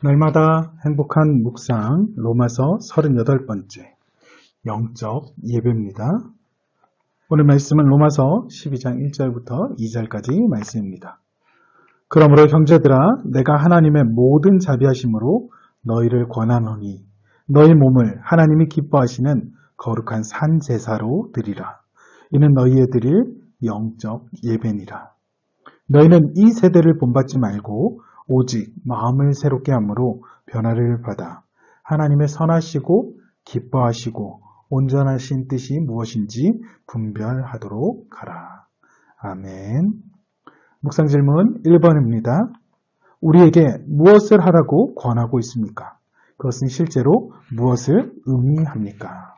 날마다 행복한 묵상 로마서 38번째 영적 예배입니다. 오늘 말씀은 로마서 12장 1절부터 2절까지 말씀입니다. 그러므로 형제들아 내가 하나님의 모든 자비하심으로 너희를 권하노니 너희 몸을 하나님이 기뻐하시는 거룩한 산 제사로 드리라. 이는 너희의 드릴 영적 예배니라. 너희는 이 세대를 본받지 말고 오직 마음을 새롭게 함으로 변화를 받아 하나님의 선하시고 기뻐하시고 온전하신 뜻이 무엇인지 분별하도록 하라. 아멘. 묵상 질문 1번입니다. 우리에게 무엇을 하라고 권하고 있습니까? 그것은 실제로 무엇을 의미합니까?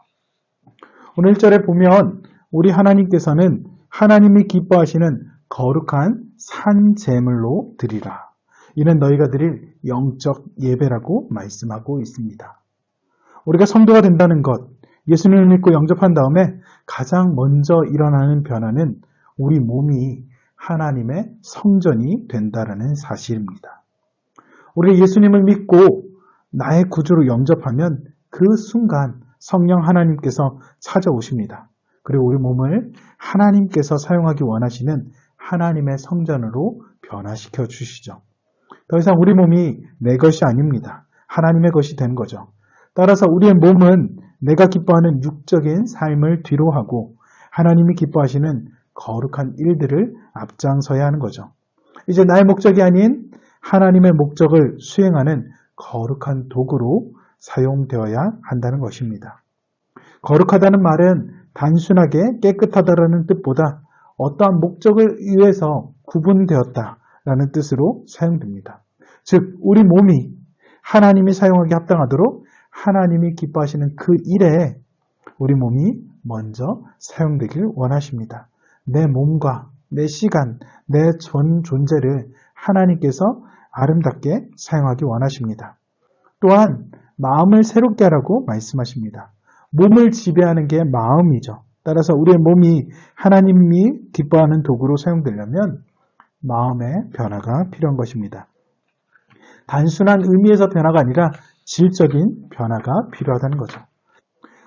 오늘 1절에 보면 우리 하나님께서는 하나님이 기뻐하시는 거룩한 산 제물로 드리라. 이는 너희가 드릴 영적 예배라고 말씀하고 있습니다. 우리가 성도가 된다는 것, 예수님을 믿고 영접한 다음에 가장 먼저 일어나는 변화는 우리 몸이 하나님의 성전이 된다는 사실입니다. 우리가 예수님을 믿고 나의 구주로 영접하면 그 순간 성령 하나님께서 찾아오십니다. 그리고 우리 몸을 하나님께서 사용하기 원하시는 하나님의 성전으로 변화시켜 주시죠. 더 이상 우리 몸이 내 것이 아닙니다. 하나님의 것이 된 거죠. 따라서 우리의 몸은 내가 기뻐하는 육적인 삶을 뒤로하고 하나님이 기뻐하시는 거룩한 일들을 앞장서야 하는 거죠. 이제 나의 목적이 아닌 하나님의 목적을 수행하는 거룩한 도구로 사용되어야 한다는 것입니다. 거룩하다는 말은 단순하게 깨끗하다라는 뜻보다 어떠한 목적을 위해서 구분되었다라는 뜻으로 사용됩니다. 즉 우리 몸이 하나님이 사용하기 합당하도록 하나님이 기뻐하시는 그 일에 우리 몸이 먼저 사용되길 원하십니다. 내 몸과 내 시간, 내 전 존재를 하나님께서 아름답게 사용하기 원하십니다. 또한 마음을 새롭게 하라고 말씀하십니다. 몸을 지배하는 게 마음이죠. 따라서 우리의 몸이 하나님이 기뻐하는 도구로 사용되려면 마음의 변화가 필요한 것입니다. 단순한 의미에서 변화가 아니라 질적인 변화가 필요하다는 거죠.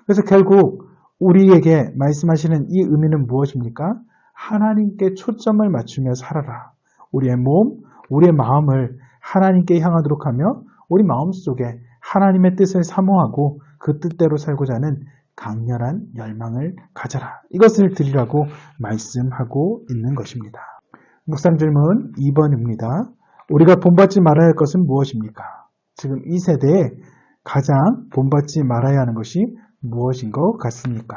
그래서 결국 우리에게 말씀하시는 이 의미는 무엇입니까? 하나님께 초점을 맞추며 살아라. 우리의 몸, 우리의 마음을 하나님께 향하도록 하며 우리 마음속에 하나님의 뜻을 사모하고 그 뜻대로 살고자 하는 강렬한 열망을 가져라. 이것을 드리라고 말씀하고 있는 것입니다. 묵상 질문 2번입니다. 우리가 본받지 말아야 할 것은 무엇입니까? 지금 이 세대에 가장 본받지 말아야 하는 것이 무엇인 것 같습니까?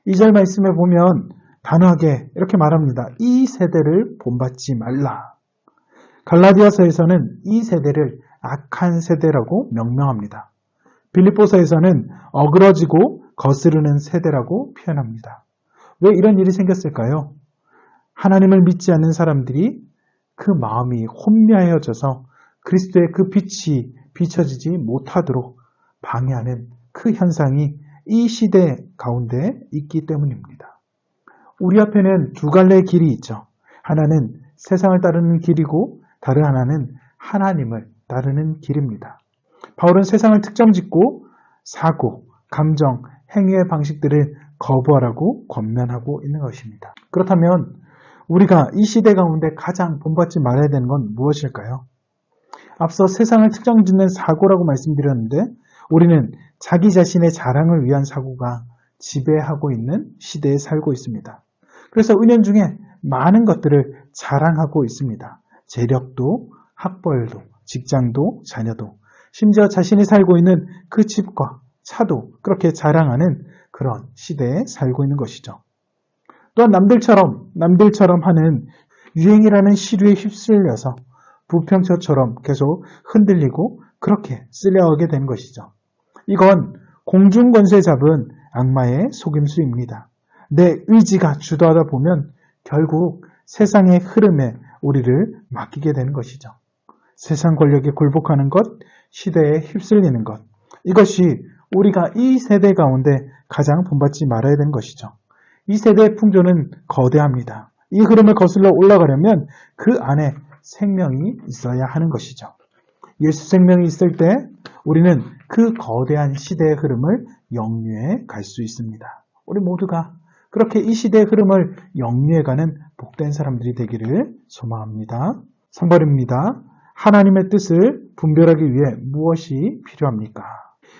2절 말씀에 보면 단호하게 이렇게 말합니다. 이 세대를 본받지 말라. 갈라디아서에서는 이 세대를 악한 세대라고 명명합니다. 빌립보서에서는 어그러지고 거스르는 세대라고 표현합니다. 왜 이런 일이 생겼을까요? 하나님을 믿지 않는 사람들이 그 마음이 혼미하여져서 그리스도의 그 빛이 비춰지지 못하도록 방해하는 그 현상이 이 시대 가운데 있기 때문입니다. 우리 앞에는 두 갈래의 길이 있죠. 하나는 세상을 따르는 길이고 다른 하나는 하나님을 따르는 길입니다. 바울은 세상을 특정짓고 사고, 감정, 행위의 방식들을 거부하라고 권면하고 있는 것입니다. 그렇다면 우리가 이 시대 가운데 가장 본받지 말아야 되는 건 무엇일까요? 앞서 세상을 특정짓는 사고라고 말씀드렸는데 우리는 자기 자신의 자랑을 위한 사고가 지배하고 있는 시대에 살고 있습니다. 그래서 은연중에 많은 것들을 자랑하고 있습니다. 재력도, 학벌도, 직장도, 자녀도, 심지어 자신이 살고 있는 그 집과 차도 그렇게 자랑하는 그런 시대에 살고 있는 것이죠. 또한 남들처럼 하는 유행이라는 시류에 휩쓸려서 부평처처럼 계속 흔들리고 그렇게 쓸려가게 되는 것이죠. 이건 공중권세 잡은 악마의 속임수입니다. 내 의지가 주도하다 보면 결국 세상의 흐름에 우리를 맡기게 되는 것이죠. 세상 권력에 굴복하는 것, 시대에 휩쓸리는 것, 이것이 우리가 이 세대 가운데 가장 본받지 말아야 되는 것이죠. 이 세대의 풍조는 거대합니다. 이 흐름을 거슬러 올라가려면 그 안에 생명이 있어야 하는 것이죠. 예수 생명이 있을 때 우리는 그 거대한 시대의 흐름을 역류해 갈 수 있습니다. 우리 모두가 그렇게 이 시대의 흐름을 역류해가는 복된 사람들이 되기를 소망합니다. 3번입니다. 하나님의 뜻을 분별하기 위해 무엇이 필요합니까?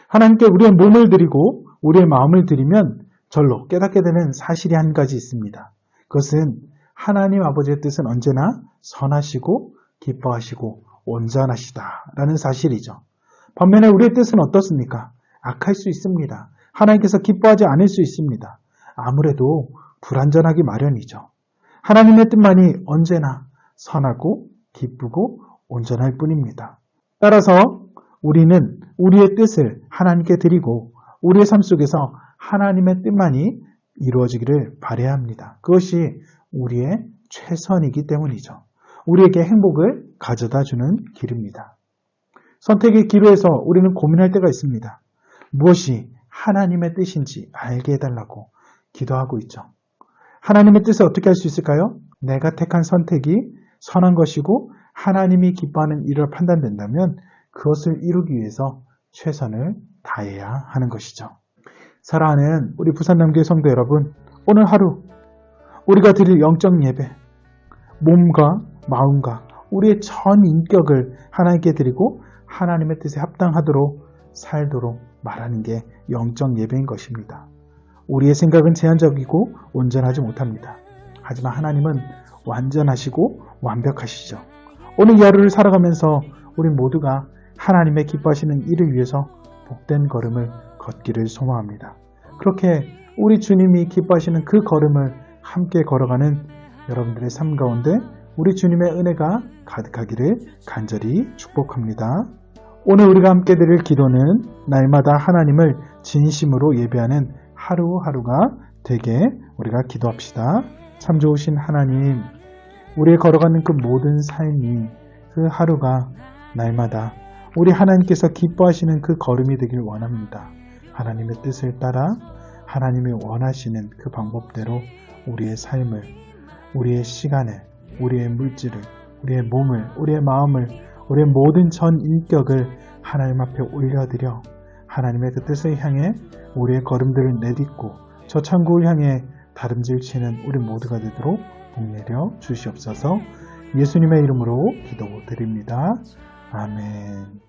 하나님께 우리의 몸을 드리고 우리의 마음을 드리면 절로 깨닫게 되는 사실이 한 가지 있습니다. 그것은 하나님 아버지의 뜻은 언제나 선하시고 기뻐하시고 온전하시다라는 사실이죠. 반면에 우리의 뜻은 어떻습니까? 악할 수 있습니다. 하나님께서 기뻐하지 않을 수 있습니다. 아무래도 불완전하기 마련이죠. 하나님의 뜻만이 언제나 선하고 기쁘고 온전할 뿐입니다. 따라서 우리는 우리의 뜻을 하나님께 드리고 우리의 삶 속에서 하나님의 뜻만이 이루어지기를 바라야 합니다. 그것이 우리의 최선이기 때문이죠. 우리에게 행복을 가져다 주는 길입니다. 선택의 기로에서 우리는 고민할 때가 있습니다. 무엇이 하나님의 뜻인지 알게 해달라고 기도하고 있죠. 하나님의 뜻을 어떻게 할 수 있을까요? 내가 택한 선택이 선한 것이고 하나님이 기뻐하는 일을 판단된다면 그것을 이루기 위해서 최선을 다해야 하는 것이죠. 사랑하는 우리 부산남교회 성도 여러분, 오늘 하루 우리가 드릴 영적 예배, 몸과 마음과 우리의 전 인격을 하나님께 드리고 하나님의 뜻에 합당하도록 살도록 말하는 게 영적 예배인 것입니다. 우리의 생각은 제한적이고 온전하지 못합니다. 하지만 하나님은 완전하시고 완벽하시죠. 오늘 이 하루를 살아가면서 우리 모두가 하나님의 기뻐하시는 일을 위해서 복된 걸음을 걷기를 소망합니다. 그렇게 우리 주님이 기뻐하시는 그 걸음을 함께 걸어가는 여러분들의 삶 가운데 우리 주님의 은혜가 가득하기를 간절히 축복합니다. 오늘 우리가 함께 드릴 기도는 날마다 하나님을 진심으로 예배하는 하루하루가 되게 우리가 기도합시다. 참 좋으신 하나님, 우리의 걸어가는 그 모든 삶이 그 하루가 날마다 우리 하나님께서 기뻐하시는 그 걸음이 되길 원합니다. 하나님의 뜻을 따라 하나님이 원하시는 그 방법대로 우리의 삶을, 우리의 시간을, 우리의 물질을, 우리의 몸을, 우리의 마음을, 우리의 모든 전 인격을 하나님 앞에 올려드려 하나님의 그 뜻을 향해 우리의 걸음들을 내딛고 저 천국을 향해 다름질 치는 우리 모두가 되도록 복내려 주시옵소서. 예수님의 이름으로 기도드립니다. 아멘.